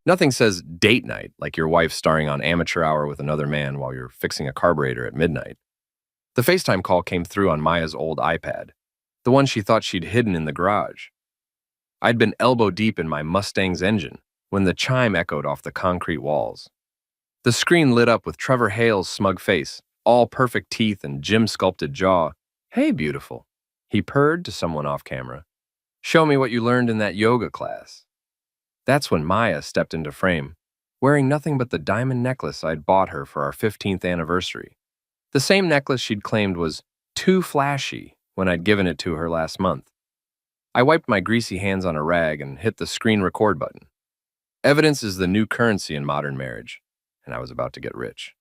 Nothing says date night like your wife starring on Amateur Hour with another man while you're fixing a carburetor at midnight. The FaceTime call came through on Maya's old iPad, the one she thought she'd hidden in the garage. I'd been elbow deep in my Mustang's engine when the chime echoed off the concrete walls. The screen lit up with Trevor Hale's smug face, all perfect teeth and gym-sculpted jaw. "Hey, beautiful," he purred to someone off camera. "Show me what you learned in that yoga class." That's when Maya stepped into frame, wearing nothing but the diamond necklace I'd bought her for our 15th anniversary. The same necklace she'd claimed was too flashy when I'd given it to her last month. I wiped my greasy hands on a rag and hit the screen record button. Evidence is the new currency in modern marriage, and I was about to get rich.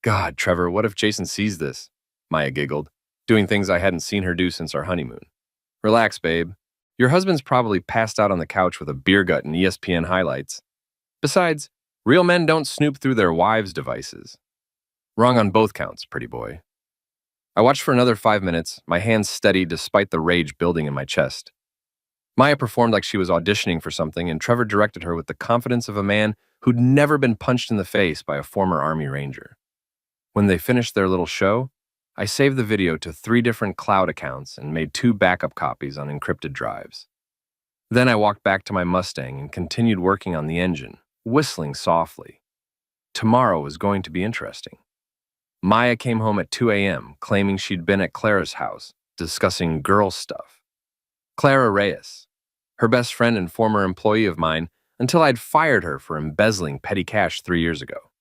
"God, Trevor, what if Jason sees this?" Maya giggled, doing things I hadn't seen her do since our honeymoon. "Relax, babe. Your husband's probably passed out on the couch with a beer gut and ESPN highlights. Besides, real men don't snoop through their wives' devices." Wrong on both counts, pretty boy. I watched for another 5 minutes, my hands steady despite the rage building in my chest. Maya performed like she was auditioning for something, and Trevor directed her with the confidence of a man who'd never been punched in the face by a former Army Ranger. When they finished their little show, I saved the video to 3 different cloud accounts and made 2 backup copies on encrypted drives. Then I walked back to my Mustang and continued working on the engine, whistling softly. Tomorrow was going to be interesting. Maya came home at 2 a.m., claiming she'd been at Clara's house, discussing girl stuff. Clara Reyes, her best friend and former employee of mine, until I'd fired her for embezzling petty cash 3 years ago.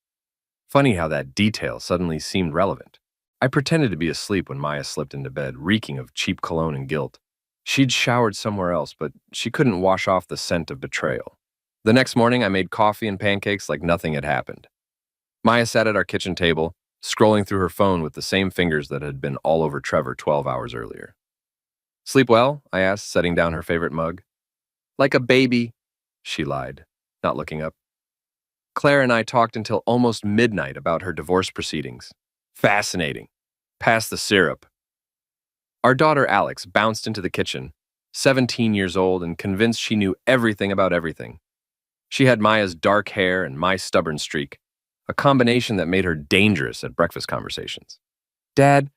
Funny how that detail suddenly seemed relevant. I pretended to be asleep when Maya slipped into bed, reeking of cheap cologne and guilt. She'd showered somewhere else, but she couldn't wash off the scent of betrayal. The next morning, I made coffee and pancakes like nothing had happened. Maya sat at our kitchen table, scrolling through her phone with the same fingers that had been all over Trevor 12 hours earlier. "Sleep well?" I asked, setting down her favorite mug. "Like a baby," she lied, not looking up. Claire and I talked until almost midnight about her divorce proceedings. Fascinating. Pass the syrup. Our daughter Alex bounced into the kitchen, 17 years old and convinced she knew everything about everything. She had Maya's dark hair and my stubborn streak, a combination that made her dangerous at breakfast conversations. "Dad,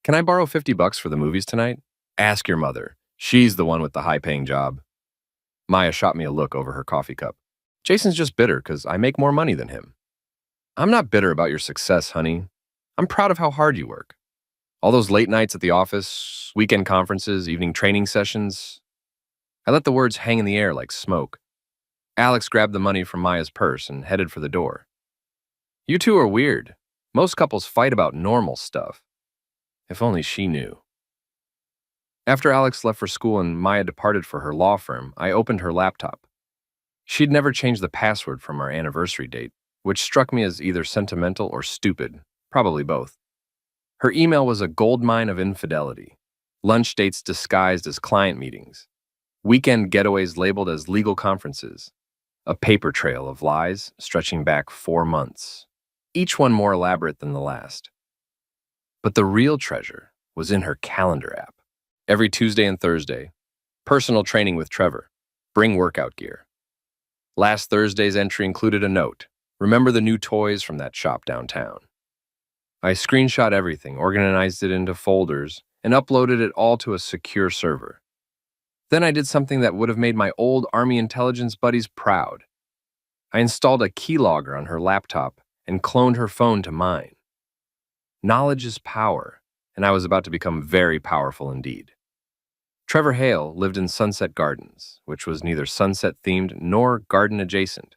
can I borrow $50 for the movies tonight?" "Ask your mother. She's the one with the high-paying job." Maya shot me a look over her coffee cup. "Jason's just bitter because I make more money than him." "I'm not bitter about your success, honey. I'm proud of how hard you work. All those late nights at the office, weekend conferences, evening training sessions." I let the words hang in the air like smoke. Alex grabbed the money from Maya's purse and headed for the door. "You two are weird. Most couples fight about normal stuff." If only she knew. After Alex left for school and Maya departed for her law firm, I opened her laptop. She'd never changed the password from our anniversary date, which struck me as either sentimental or stupid, probably both. Her email was a goldmine of infidelity, lunch dates disguised as client meetings, weekend getaways labeled as legal conferences, a paper trail of lies stretching back 4 months, each one more elaborate than the last. But the real treasure was in her calendar app. Every Tuesday and Thursday, personal training with Trevor, bring workout gear. Last Thursday's entry included a note, "Remember the new toys from that shop downtown." I screenshot everything, organized it into folders, and uploaded it all to a secure server. Then I did something that would have made my old Army intelligence buddies proud. I installed a keylogger on her laptop and cloned her phone to mine. Knowledge is power, and I was about to become very powerful indeed. Trevor Hale lived in Sunset Gardens, which was neither sunset-themed nor garden-adjacent.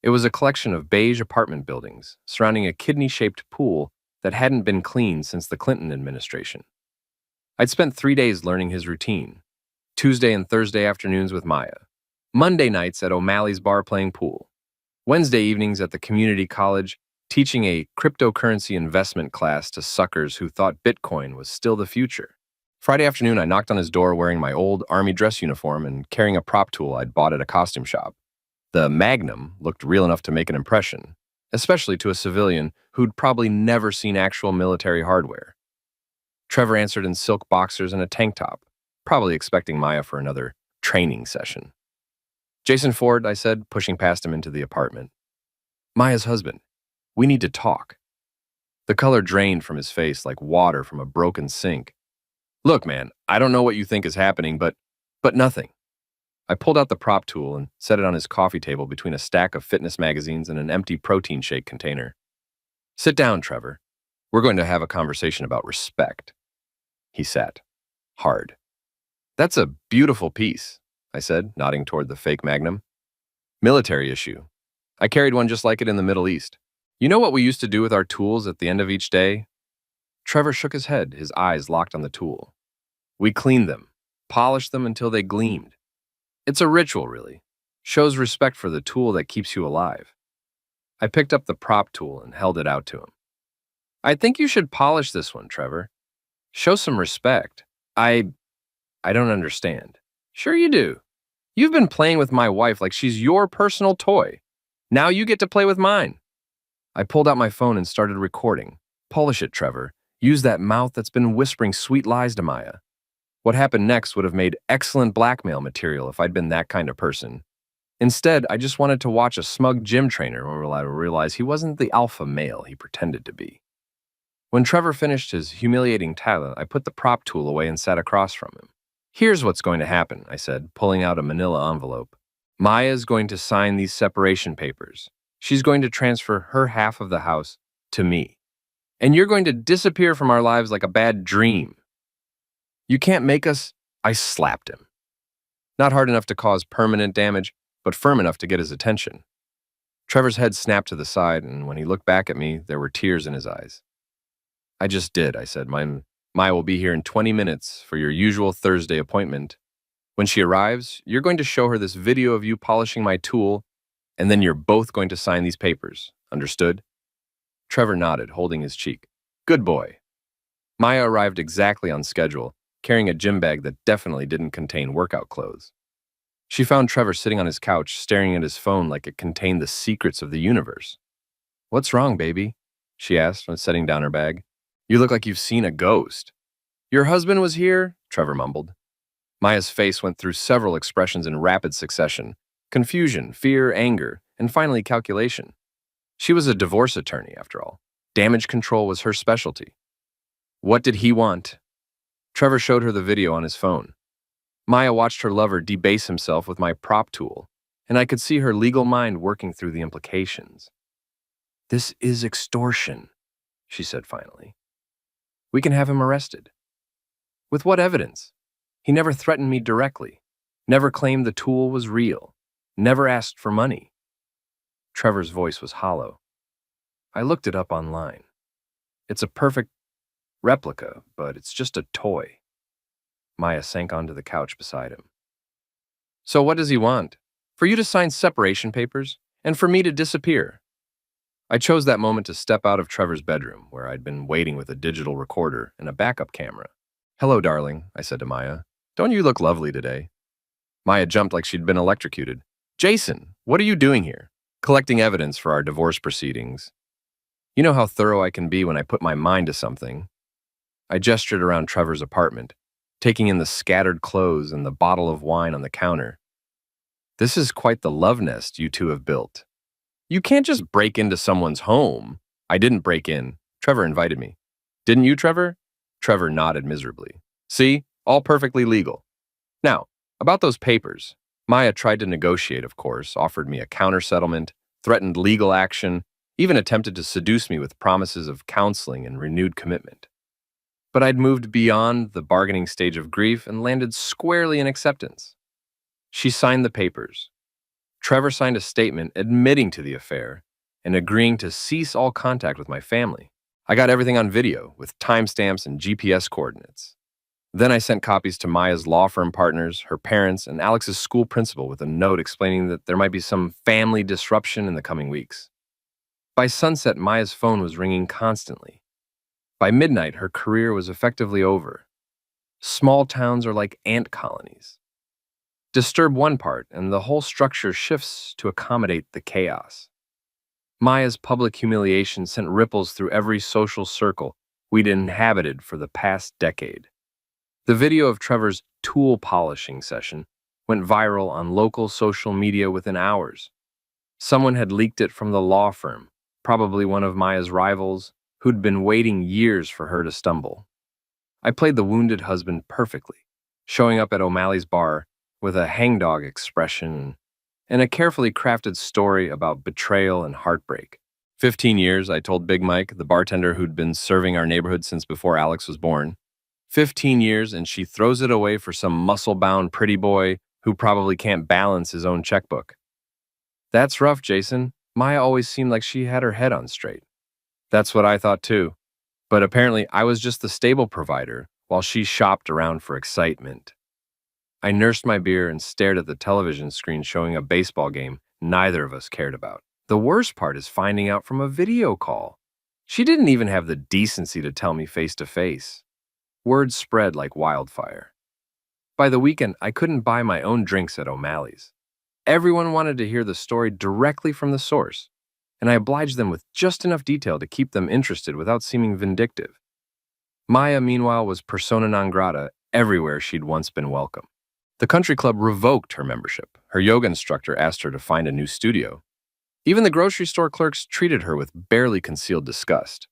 It was a collection of beige apartment buildings surrounding a kidney-shaped pool that hadn't been cleaned since the Clinton administration. I'd spent 3 days learning his routine: Tuesday and Thursday afternoons with Maya, Monday nights at O'Malley's bar playing pool, Wednesday evenings at the community college teaching a cryptocurrency investment class to suckers who thought Bitcoin was still the future. Friday afternoon, I knocked on his door wearing my old Army dress uniform and carrying a prop tool I'd bought at a costume shop. The Magnum looked real enough to make an impression, especially to a civilian who'd probably never seen actual military hardware. Trevor answered in silk boxers and a tank top, probably expecting Maya for another training session. Jason Ford, I said, pushing past him into the apartment. Maya's husband. We need to talk. The color drained from his face like water from a broken sink. Look, man, I don't know what you think is happening, but nothing. I pulled out the prop tool and set it on his coffee table between a stack of fitness magazines and an empty protein shake container. Sit down, Trevor. We're going to have a conversation about respect. He sat. Hard. That's a beautiful piece, I said, nodding toward the fake magnum. Military issue. I carried one just like it in the Middle East. You know what we used to do with our tools at the end of each day? Trevor shook his head, his eyes locked on the tool. We cleaned them, polished them until they gleamed. It's a ritual, really. Shows respect for the tool that keeps you alive. I picked up the prop tool and held it out to him. I think you should polish this one, Trevor. Show some respect. I don't understand. Sure you do. You've been playing with my wife like she's your personal toy. Now you get to play with mine. I pulled out my phone and started recording. Polish it, Trevor. Use that mouth that's been whispering sweet lies to Maya. What happened next would have made excellent blackmail material if I'd been that kind of person. Instead, I just wanted to watch a smug gym trainer when I realized he wasn't the alpha male he pretended to be. When Trevor finished his humiliating talent, I put the prop tool away and sat across from him. Here's what's going to happen, I said, pulling out a manila envelope. Maya's going to sign these separation papers. She's going to transfer her half of the house to me. And you're going to disappear from our lives like a bad dream. You can't make us... I slapped him. Not hard enough to cause permanent damage, but firm enough to get his attention. Trevor's head snapped to the side, and when he looked back at me, there were tears in his eyes. I just did, I said. Maya will be here in 20 minutes for your usual Thursday appointment. When she arrives, you're going to show her this video of you polishing my tool, and then you're both going to sign these papers. Understood? Trevor nodded, holding his cheek. Good boy. Maya arrived exactly on schedule, carrying a gym bag that definitely didn't contain workout clothes. She found Trevor sitting on his couch, staring at his phone like it contained the secrets of the universe. What's wrong, baby? She asked when setting down her bag. You look like you've seen a ghost. Your husband was here? Trevor mumbled. Maya's face went through several expressions in rapid succession. Confusion, fear, anger, and finally calculation. She was a divorce attorney, after all. Damage control was her specialty. What did he want? Trevor showed her the video on his phone. Maya watched her lover debase himself with my prop tool, and I could see her legal mind working through the implications. This is extortion, she said finally. We can have him arrested. With what evidence? He never threatened me directly, never claimed the tool was real, never asked for money. Trevor's voice was hollow. I looked it up online. It's a perfect replica, but it's just a toy. Maya sank onto the couch beside him. So what does he want? For you to sign separation papers, and for me to disappear. I chose that moment to step out of Trevor's bedroom, where I'd been waiting with a digital recorder and a backup camera. Hello, darling, I said to Maya. Don't you look lovely today? Maya jumped like she'd been electrocuted. Jason, what are you doing here? Collecting evidence for our divorce proceedings. You know how thorough I can be when I put my mind to something. I gestured around Trevor's apartment, taking in the scattered clothes and the bottle of wine on the counter. This is quite the love nest you two have built. You can't just break into someone's home. I didn't break in. Trevor invited me. Didn't you, Trevor? Trevor nodded miserably. See? All perfectly legal. Now, about those papers. Maya tried to negotiate, of course, offered me a counter-settlement, threatened legal action, even attempted to seduce me with promises of counseling and renewed commitment. But I'd moved beyond the bargaining stage of grief and landed squarely in acceptance. She signed the papers. Trevor signed a statement admitting to the affair and agreeing to cease all contact with my family. I got everything on video, with timestamps and GPS coordinates. Then I sent copies to Maya's law firm partners, her parents, and Alex's school principal with a note explaining that there might be some family disruption in the coming weeks. By sunset, Maya's phone was ringing constantly. By midnight, her career was effectively over. Small towns are like ant colonies. Disturb one part, and the whole structure shifts to accommodate the chaos. Maya's public humiliation sent ripples through every social circle we'd inhabited for the past decade. The video of Trevor's tool polishing session went viral on local social media within hours. Someone had leaked it from the law firm, probably one of Maya's rivals, who'd been waiting years for her to stumble. I played the wounded husband perfectly, showing up at O'Malley's bar with a hangdog expression and a carefully crafted story about betrayal and heartbreak. 15 years, I told Big Mike, the bartender who'd been serving our neighborhood since before Alex was born. 15 years, and she throws it away for some muscle-bound pretty boy who probably can't balance his own checkbook. That's rough, Jason. Maya always seemed like she had her head on straight. That's what I thought too. But apparently I was just the stable provider while she shopped around for excitement. I nursed my beer and stared at the television screen showing a baseball game neither of us cared about. The worst part is finding out from a video call. She didn't even have the decency to tell me face to face. Word spread like wildfire. By the weekend, I couldn't buy my own drinks at O'Malley's. Everyone wanted to hear the story directly from the source, and I obliged them with just enough detail to keep them interested without seeming vindictive. Maya, meanwhile, was persona non grata everywhere she'd once been welcome. The country club revoked her membership. Her yoga instructor asked her to find a new studio. Even the grocery store clerks treated her with barely concealed disgust.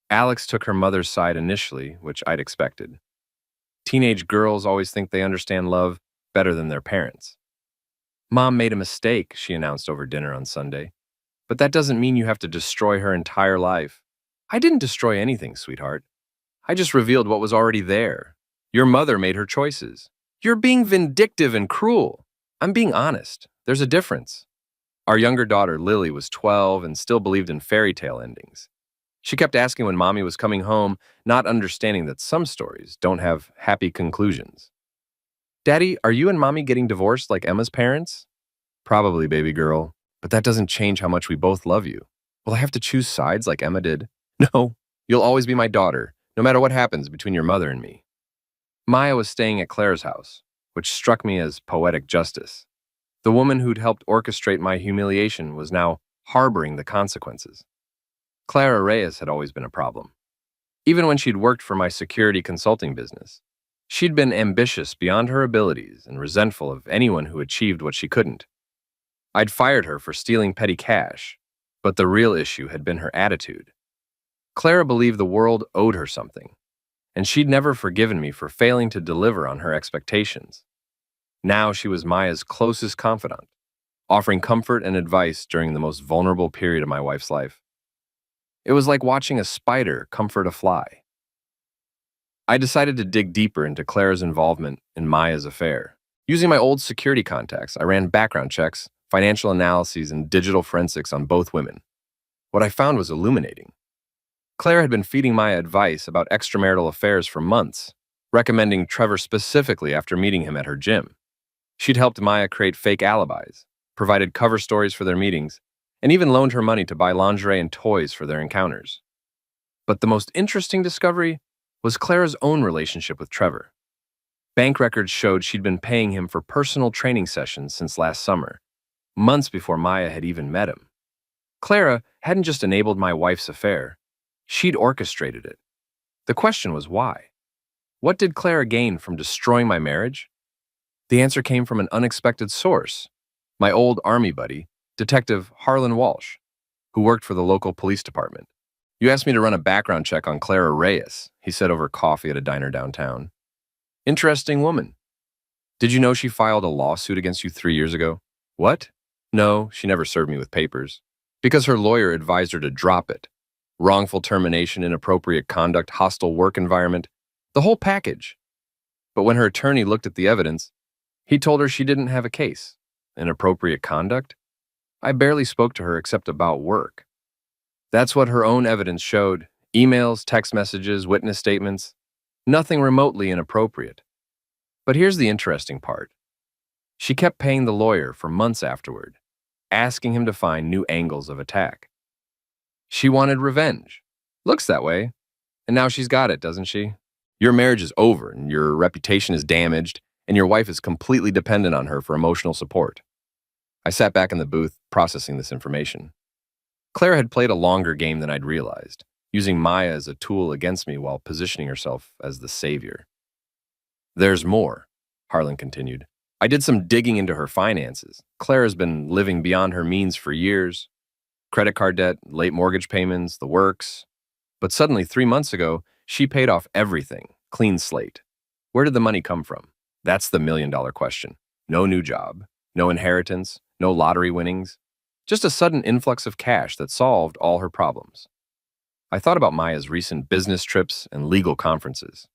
Alex took her mother's side initially, which I'd expected. Teenage girls always think they understand love better than their parents. Mom made a mistake, she announced over dinner on Sunday. But that doesn't mean you have to destroy her entire life. I didn't destroy anything, sweetheart. I just revealed what was already there. Your mother made her choices. You're being vindictive and cruel. I'm being honest. There's a difference. Our younger daughter, Lily, was 12 and still believed in fairy tale endings. She kept asking when Mommy was coming home, not understanding that some stories don't have happy conclusions. Daddy, are you and Mommy getting divorced like Emma's parents? Probably, baby girl, but that doesn't change how much we both love you. Will I have to choose sides like Emma did? No, you'll always be my daughter, no matter what happens between your mother and me. Maya was staying at Claire's house, which struck me as poetic justice. The woman who'd helped orchestrate my humiliation was now harboring the consequences. Clara Reyes had always been a problem. Even when she'd worked for my security consulting business, she'd been ambitious beyond her abilities and resentful of anyone who achieved what she couldn't. I'd fired her for stealing petty cash, but the real issue had been her attitude. Clara believed the world owed her something, and she'd never forgiven me for failing to deliver on her expectations. Now she was Maya's closest confidant, offering comfort and advice during the most vulnerable period of my wife's life. It was like watching a spider comfort a fly. I decided to dig deeper into Clara's involvement in Maya's affair. Using my old security contacts, I ran background checks, financial analyses, and digital forensics on both women. What I found was illuminating. Clara had been feeding Maya advice about extramarital affairs for months, recommending Trevor specifically after meeting him at her gym. She'd helped Maya create fake alibis, provided cover stories for their meetings, and even loaned her money to buy lingerie and toys for their encounters. But the most interesting discovery was Clara's own relationship with Trevor. Bank records showed she'd been paying him for personal training sessions since last summer, months before Maya had even met him. Clara hadn't just enabled my wife's affair, she'd orchestrated it. The question was why? What did Clara gain from destroying my marriage? The answer came from an unexpected source, my old Army buddy, Detective Harlan Walsh, who worked for the local police department. You asked me to run a background check on Clara Reyes, he said over coffee at a diner downtown. Interesting woman. Did you know she filed a lawsuit against you 3 years ago? What? No, she never served me with papers. Because her lawyer advised her to drop it. Wrongful termination, inappropriate conduct, hostile work environment, the whole package. But when her attorney looked at the evidence, he told her she didn't have a case. Inappropriate conduct? I barely spoke to her except about work. That's what her own evidence showed. Emails, text messages, witness statements. Nothing remotely inappropriate. But here's the interesting part. She kept paying the lawyer for months afterward, asking him to find new angles of attack. She wanted revenge. Looks that way. And now she's got it, doesn't she? Your marriage is over, and your reputation is damaged, and your wife is completely dependent on her for emotional support. I sat back in the booth, processing this information. Clara had played a longer game than I'd realized, using Maya as a tool against me while positioning herself as the savior. There's more, Harlan continued. I did some digging into her finances. Clara's been living beyond her means for years. Credit card debt, late mortgage payments, the works. But suddenly, 3 months ago, she paid off everything, clean slate. Where did the money come from? That's the million-dollar question. No new job, no inheritance, no lottery winnings. Just a sudden influx of cash that solved all her problems. I thought about Maya's recent business trips and legal conferences.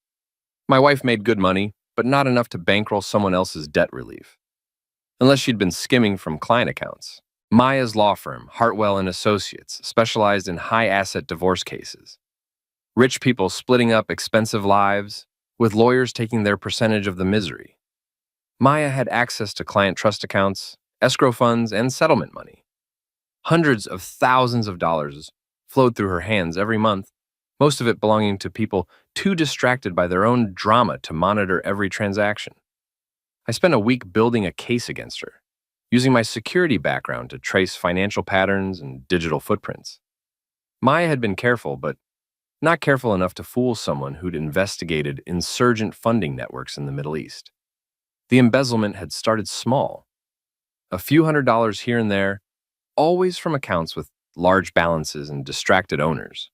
My wife made good money, but not enough to bankroll someone else's debt relief. Unless she'd been skimming from client accounts. Maya's law firm, Hartwell and Associates, specialized in high-asset divorce cases. Rich people splitting up expensive lives, with lawyers taking their percentage of the misery. Maya had access to client trust accounts, escrow funds, and settlement money. Hundreds of thousands of dollars flowed through her hands every month, most of it belonging to people too distracted by their own drama to monitor every transaction. I spent a week building a case against her, using my security background to trace financial patterns and digital footprints. Maya had been careful, but not careful enough to fool someone who'd investigated insurgent funding networks in the Middle East. The embezzlement had started small, a few $100s here and there, always from accounts with large balances and distracted owners.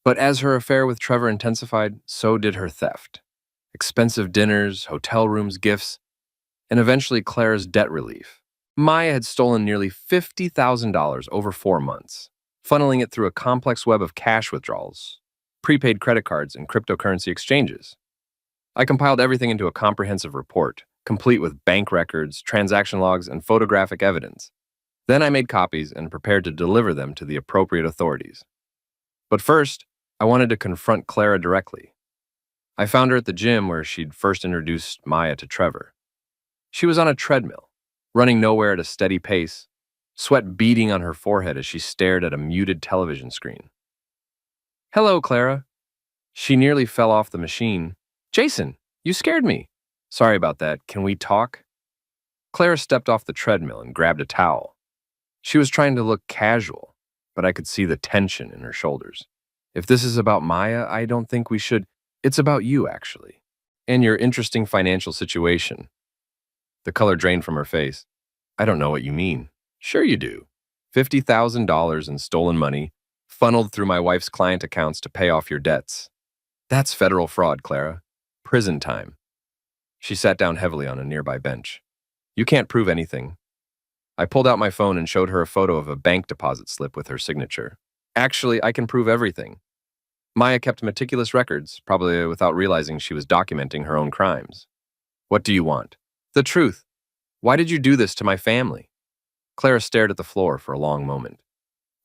But as her affair with Trevor intensified, so did her theft. Expensive dinners, hotel rooms, gifts, and eventually Clara's debt relief. Maya had stolen nearly $50,000 over 4 months, funneling it through a complex web of cash withdrawals, prepaid credit cards, and cryptocurrency exchanges. I compiled everything into a comprehensive report, complete with bank records, transaction logs, and photographic evidence. Then I made copies and prepared to deliver them to the appropriate authorities. But first, I wanted to confront Clara directly. I found her at the gym where she'd first introduced Maya to Trevor. She was on a treadmill, running nowhere at a steady pace, sweat beading on her forehead as she stared at a muted television screen. "Hello, Clara." She nearly fell off the machine. "Jason, you scared me." "Sorry about that. Can we talk?" Clara stepped off the treadmill and grabbed a towel. She was trying to look casual, but I could see the tension in her shoulders. "If this is about Maya, I don't think we should. It's about you, actually, and your interesting financial situation." The color drained from her face. "I don't know what you mean." "Sure you do. $50,000 in stolen money, funneled through my wife's client accounts to pay off your debts. That's federal fraud, Clara. Prison time." She sat down heavily on a nearby bench. "You can't prove anything." I pulled out my phone and showed her a photo of a bank deposit slip with her signature. "Actually, I can prove everything." Maya kept meticulous records, probably without realizing she was documenting her own crimes. "What do you want?" "The truth. Why did you do this to my family?" Clara stared at the floor for a long moment.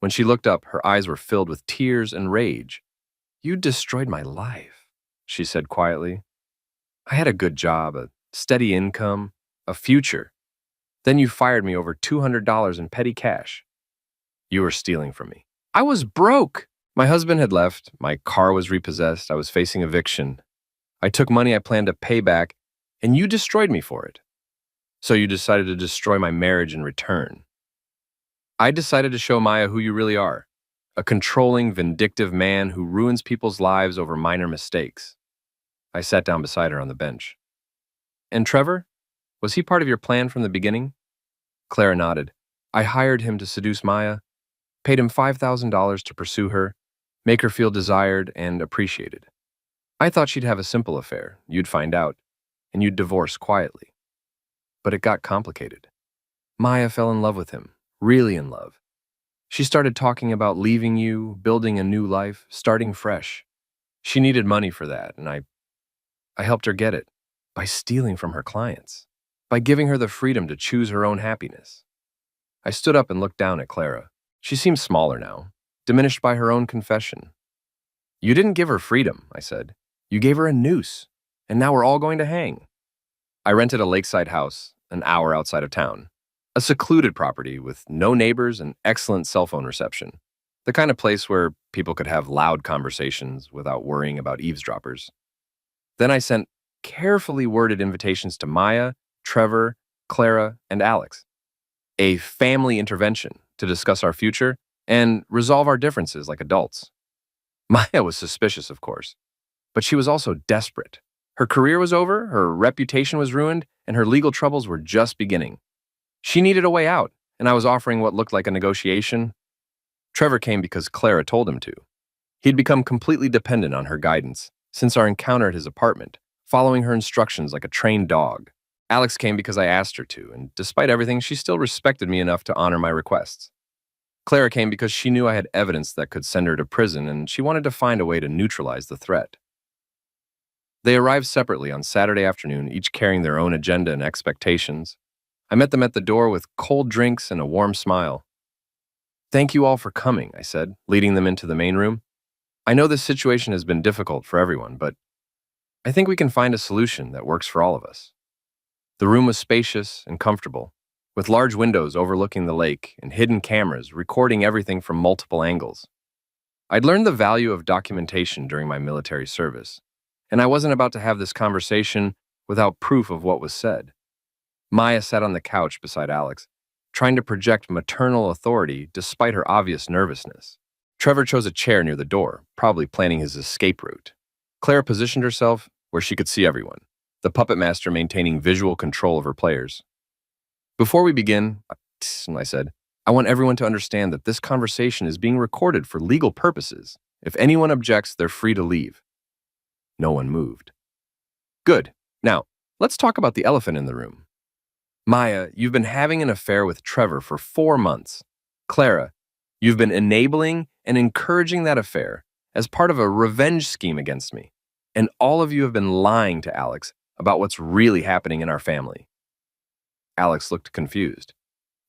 When she looked up, her eyes were filled with tears and rage. "You destroyed my life," she said quietly. "I had a good job, a steady income, a future. Then you fired me over $200 in petty cash. You were stealing from me. I was broke. My husband had left, my car was repossessed, I was facing eviction. I took money I planned to pay back, and you destroyed me for it. So you decided to destroy my marriage in return." "I decided to show Maya who you really are, a controlling, vindictive man who ruins people's lives over minor mistakes." I sat down beside her on the bench. "And Trevor? Was he part of your plan from the beginning?" Clara nodded. "I hired him to seduce Maya, paid him $5,000 to pursue her, make her feel desired and appreciated. I thought she'd have a simple affair, you'd find out, and you'd divorce quietly. But it got complicated. Maya fell in love with him, really in love. She started talking about leaving you, building a new life, starting fresh. She needed money for that, and I helped her get it by stealing from her clients, by giving her the freedom to choose her own happiness." I stood up and looked down at Clara. She seemed smaller now, diminished by her own confession. "You didn't give her freedom," I said. "You gave her a noose, and now we're all going to hang." I rented a lakeside house, an hour outside of town. A secluded property with no neighbors and excellent cell phone reception. The kind of place where people could have loud conversations without worrying about eavesdroppers. Then I sent carefully worded invitations to Maya, Trevor, Clara, and Alex. A family intervention to discuss our future and resolve our differences like adults. Maya was suspicious, of course, but she was also desperate. Her career was over, her reputation was ruined, and her legal troubles were just beginning. She needed a way out, and I was offering what looked like a negotiation. Trevor came because Clara told him to. He'd become completely dependent on her guidance since our encounter at his apartment, following her instructions like a trained dog. Alex came because I asked her to, and despite everything, she still respected me enough to honor my requests. Clara came because she knew I had evidence that could send her to prison, and she wanted to find a way to neutralize the threat. They arrived separately on Saturday afternoon, each carrying their own agenda and expectations. I met them at the door with cold drinks and a warm smile. "Thank you all for coming," I said, leading them into the main room. "I know this situation has been difficult for everyone, but I think we can find a solution that works for all of us." The room was spacious and comfortable, with large windows overlooking the lake and hidden cameras recording everything from multiple angles. I'd learned the value of documentation during my military service, and I wasn't about to have this conversation without proof of what was said. Maya sat on the couch beside Alex, trying to project maternal authority despite her obvious nervousness. Trevor chose a chair near the door, probably planning his escape route. Clara positioned herself where she could see everyone, the puppet master maintaining visual control of her players. "Before we begin," I said, "I want everyone to understand that this conversation is being recorded for legal purposes. If anyone objects, they're free to leave." No one moved. "Good. Now, let's talk about the elephant in the room. Maya, you've been having an affair with Trevor for 4 months. Clara, you've been enabling and encouraging that affair as part of a revenge scheme against me. And all of you have been lying to Alex about what's really happening in our family." Alex looked confused.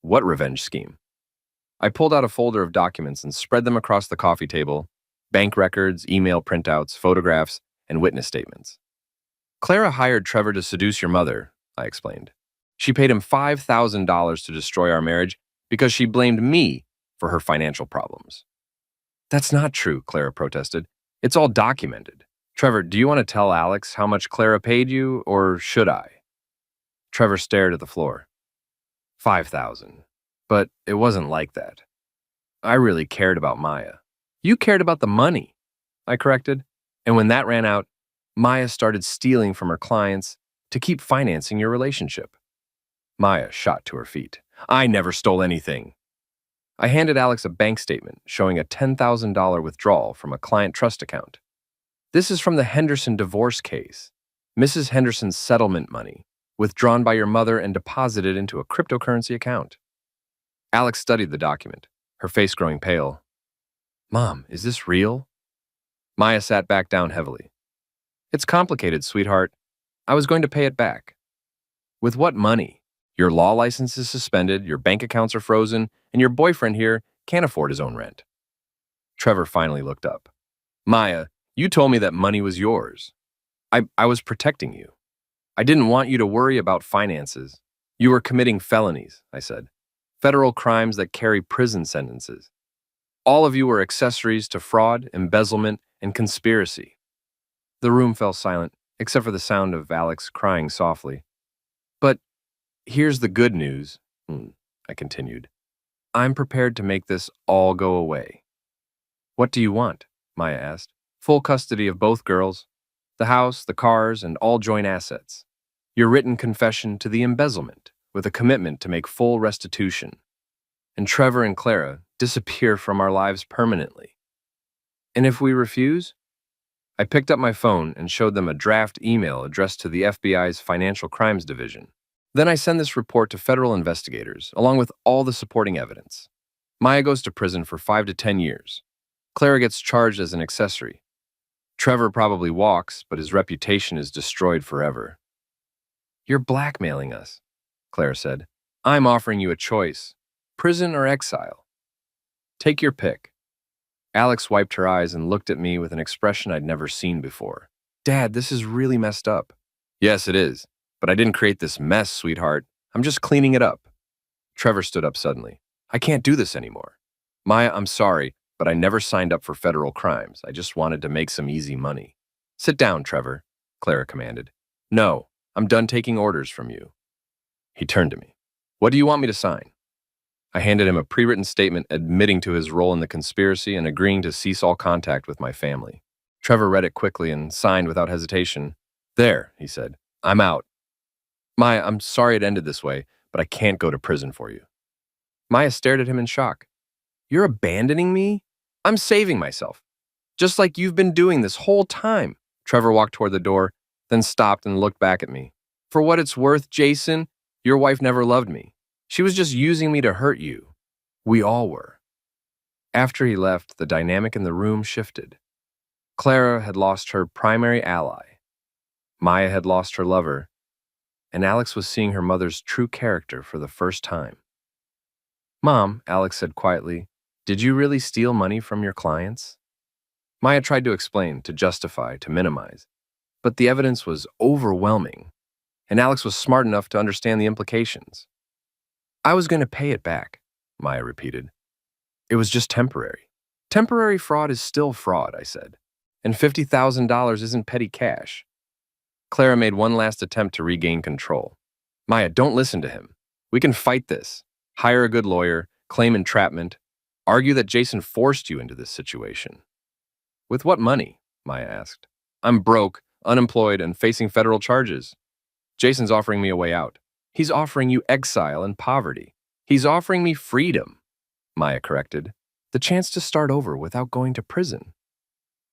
"What revenge scheme?" I pulled out a folder of documents and spread them across the coffee table: bank records, email printouts, photographs, and witness statements. "Clara hired Trevor to seduce your mother," I explained. "She paid him $5,000 to destroy our marriage because she blamed me for her financial problems." "That's not true," Clara protested. "It's all documented. Trevor, do you want to tell Alex how much Clara paid you, or should I?" Trevor stared at the floor. $5,000. But it wasn't like that. I really cared about Maya. "You cared about the money," I corrected. "And when that ran out, Maya started stealing from her clients to keep financing your relationship." Maya shot to her feet. "I never stole anything." I handed Alex a bank statement showing a $10,000 withdrawal from a client trust account. "This is from the Henderson divorce case. Mrs. Henderson's settlement money, withdrawn by your mother and deposited into a cryptocurrency account." Alex studied the document, her face growing pale. "Mom, is this real?" Maya sat back down heavily. "It's complicated, sweetheart. I was going to pay it back." "With what money? Your law license is suspended, your bank accounts are frozen, and your boyfriend here can't afford his own rent." Trevor finally looked up. "Maya, you told me that money was yours. I was protecting you. I didn't want you to worry about finances. You were committing felonies," I said. "Federal crimes that carry prison sentences. All of you were accessories to fraud, embezzlement, and conspiracy." The room fell silent, except for the sound of Alex crying softly. "But here's the good news," I continued. "I'm prepared to make this all go away." "What do you want?" Maya asked. "Full custody of both girls, the house, the cars, and all joint assets. Your written confession to the embezzlement, with a commitment to make full restitution. And Trevor and Clara disappear from our lives permanently." "And if we refuse?" I picked up my phone and showed them a draft email addressed to the FBI's Financial Crimes Division. "Then I send this report to federal investigators, along with all the supporting evidence. Maya goes to prison for 5 to 10 years. Clara gets charged as an accessory. Trevor probably walks, but his reputation is destroyed forever." "You're blackmailing us," Clara said. "I'm offering you a choice, prison or exile. Take your pick." Alex wiped her eyes and looked at me with an expression I'd never seen before. "Dad, this is really messed up." "Yes, it is. But I didn't create this mess, sweetheart. I'm just cleaning it up." Trevor stood up suddenly. "I can't do this anymore. Maya, I'm sorry, but I never signed up for federal crimes. I just wanted to make some easy money." "Sit down, Trevor," Clara commanded. "No, I'm done taking orders from you." He turned to me. "What do you want me to sign?" I handed him a pre-written statement admitting to his role in the conspiracy and agreeing to cease all contact with my family. Trevor read it quickly and signed without hesitation. There, he said. I'm out. Maya, I'm sorry it ended this way, but I can't go to prison for you. Maya stared at him in shock. You're abandoning me? I'm saving myself. Just like you've been doing this whole time. Trevor walked toward the door, then stopped and looked back at me. For what it's worth, Jason, your wife never loved me. She was just using me to hurt you. We all were. After he left, the dynamic in the room shifted. Clara had lost her primary ally. Maya had lost her lover, and Alex was seeing her mother's true character for the first time. Mom, Alex said quietly, did you really steal money from your clients? Maya tried to explain, to justify, to minimize, but the evidence was overwhelming, and Alex was smart enough to understand the implications. I was going to pay it back, Maya repeated. It was just temporary. Temporary fraud is still fraud, I said, and $50,000 isn't petty cash. Clara made one last attempt to regain control. Maya, don't listen to him. We can fight this. Hire a good lawyer, claim entrapment, argue that Jason forced you into this situation. With what money? Maya asked. I'm broke, unemployed, and facing federal charges. Jason's offering me a way out. He's offering you exile and poverty. He's offering me freedom, Maya corrected. The chance to start over without going to prison.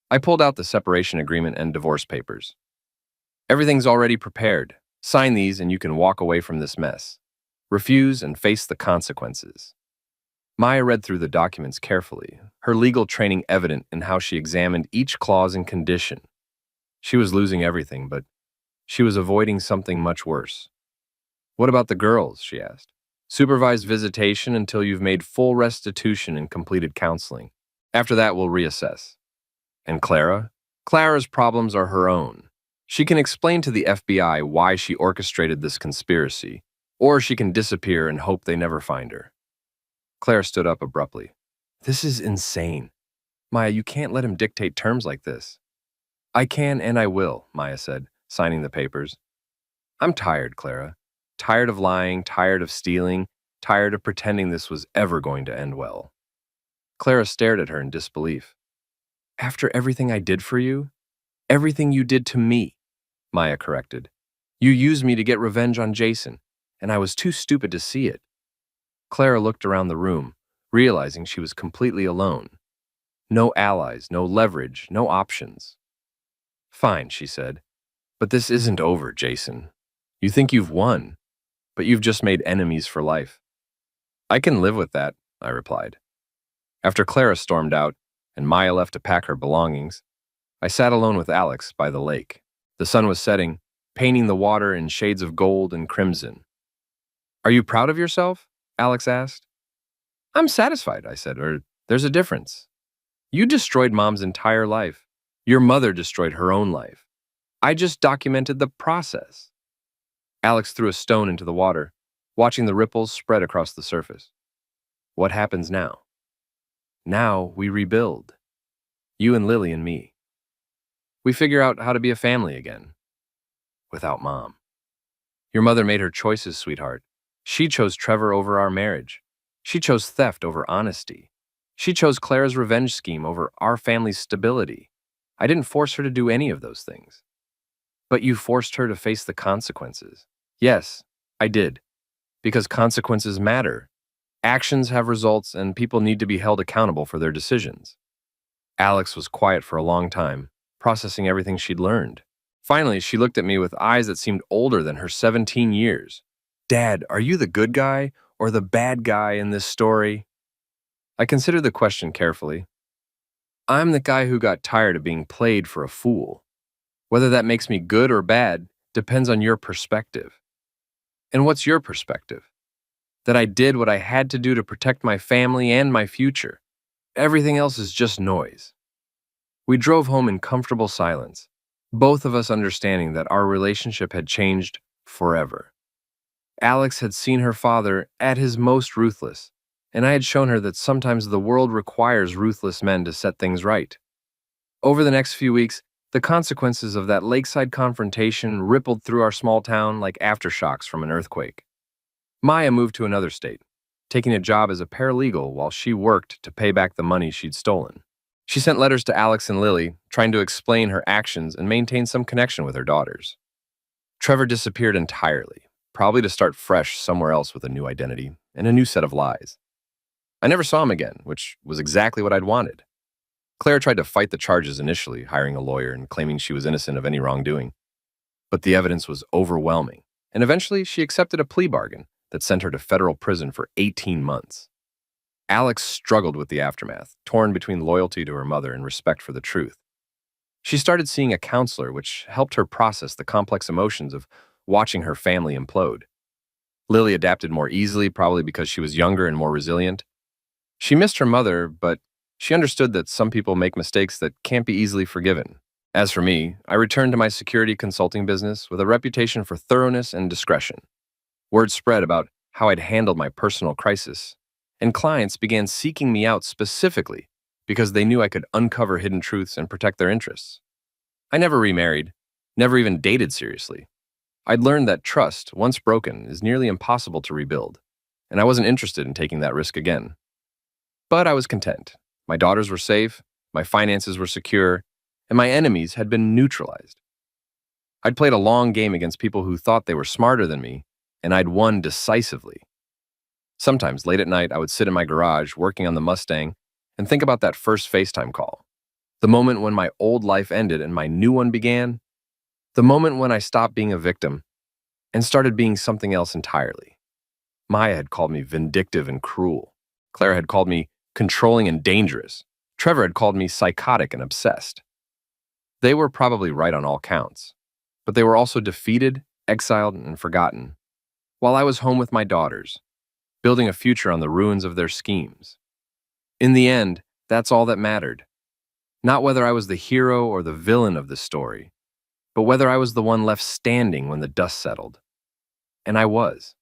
I pulled out the separation agreement and divorce papers. Everything's already prepared. Sign these and you can walk away from this mess. Refuse and face the consequences. Maya read through the documents carefully, her legal training evident in how she examined each clause and condition. She was losing everything, but she was avoiding something much worse. What about the girls? She asked. Supervised visitation until you've made full restitution and completed counseling. After that, we'll reassess. And Clara? Clara's problems are her own. She can explain to the FBI why she orchestrated this conspiracy, or she can disappear and hope they never find her. Clara stood up abruptly. This is insane. Maya, you can't let him dictate terms like this. I can and I will, Maya said, signing the papers. I'm tired, Clara. Tired of lying, tired of stealing, tired of pretending this was ever going to end well. Clara stared at her in disbelief. After everything I did for you? Everything you did to me, Maya corrected. You used me to get revenge on Jason, and I was too stupid to see it. Clara looked around the room, realizing she was completely alone. No allies, no leverage, no options. Fine, she said. But this isn't over, Jason. You think you've won, but you've just made enemies for life. I can live with that, I replied. After Clara stormed out, and Maya left to pack her belongings, I sat alone with Alex by the lake. The sun was setting, painting the water in shades of gold and crimson. Are you proud of yourself? Alex asked. I'm satisfied, I said, or there's a difference. You destroyed Mom's entire life. Your mother destroyed her own life. I just documented the process. Alex threw a stone into the water, watching the ripples spread across the surface. What happens now? Now we rebuild. You and Lily and me. We figure out how to be a family again. Without Mom. Your mother made her choices, sweetheart. She chose Trevor over our marriage. She chose theft over honesty. She chose Clara's revenge scheme over our family's stability. I didn't force her to do any of those things. But you forced her to face the consequences. Yes, I did. Because consequences matter. Actions have results, and people need to be held accountable for their decisions. Alex was quiet for a long time, processing everything she'd learned. Finally, she looked at me with eyes that seemed older than her 17 years. Dad, are you the good guy or the bad guy in this story? I considered the question carefully. I'm the guy who got tired of being played for a fool. Whether that makes me good or bad depends on your perspective. And what's your perspective? That I did what I had to do to protect my family and my future. Everything else is just noise. We drove home in comfortable silence, both of us understanding that our relationship had changed forever. Alex had seen her father at his most ruthless, and I had shown her that sometimes the world requires ruthless men to set things right. Over the next few weeks, the consequences of that lakeside confrontation rippled through our small town like aftershocks from an earthquake. Maya moved to another state, taking a job as a paralegal while she worked to pay back the money she'd stolen. She sent letters to Alex and Lily, trying to explain her actions and maintain some connection with her daughters. Trevor disappeared entirely, probably to start fresh somewhere else with a new identity and a new set of lies. I never saw him again, which was exactly what I'd wanted. Claire tried to fight the charges initially, hiring a lawyer and claiming she was innocent of any wrongdoing. But the evidence was overwhelming, and eventually she accepted a plea bargain that sent her to federal prison for 18 months. Alex struggled with the aftermath, torn between loyalty to her mother and respect for the truth. She started seeing a counselor, which helped her process the complex emotions of watching her family implode. Lily adapted more easily, probably because she was younger and more resilient. She missed her mother, but she understood that some people make mistakes that can't be easily forgiven. As for me, I returned to my security consulting business with a reputation for thoroughness and discretion. Word spread about how I'd handled my personal crisis, and clients began seeking me out specifically because they knew I could uncover hidden truths and protect their interests. I never remarried, never even dated seriously. I'd learned that trust, once broken, is nearly impossible to rebuild, and I wasn't interested in taking that risk again. But I was content. My daughters were safe, my finances were secure, and my enemies had been neutralized. I'd played a long game against people who thought they were smarter than me, and I'd won decisively. Sometimes, late at night, I would sit in my garage working on the Mustang and think about that first FaceTime call. The moment when my old life ended and my new one began. The moment when I stopped being a victim and started being something else entirely. Maya had called me vindictive and cruel. Claire had called me controlling and dangerous. Trevor had called me psychotic and obsessed. They were probably right on all counts, but they were also defeated, exiled, and forgotten, while I was home with my daughters, building a future on the ruins of their schemes. In the end, that's all that mattered. Not whether I was the hero or the villain of the story, but whether I was the one left standing when the dust settled. And I was.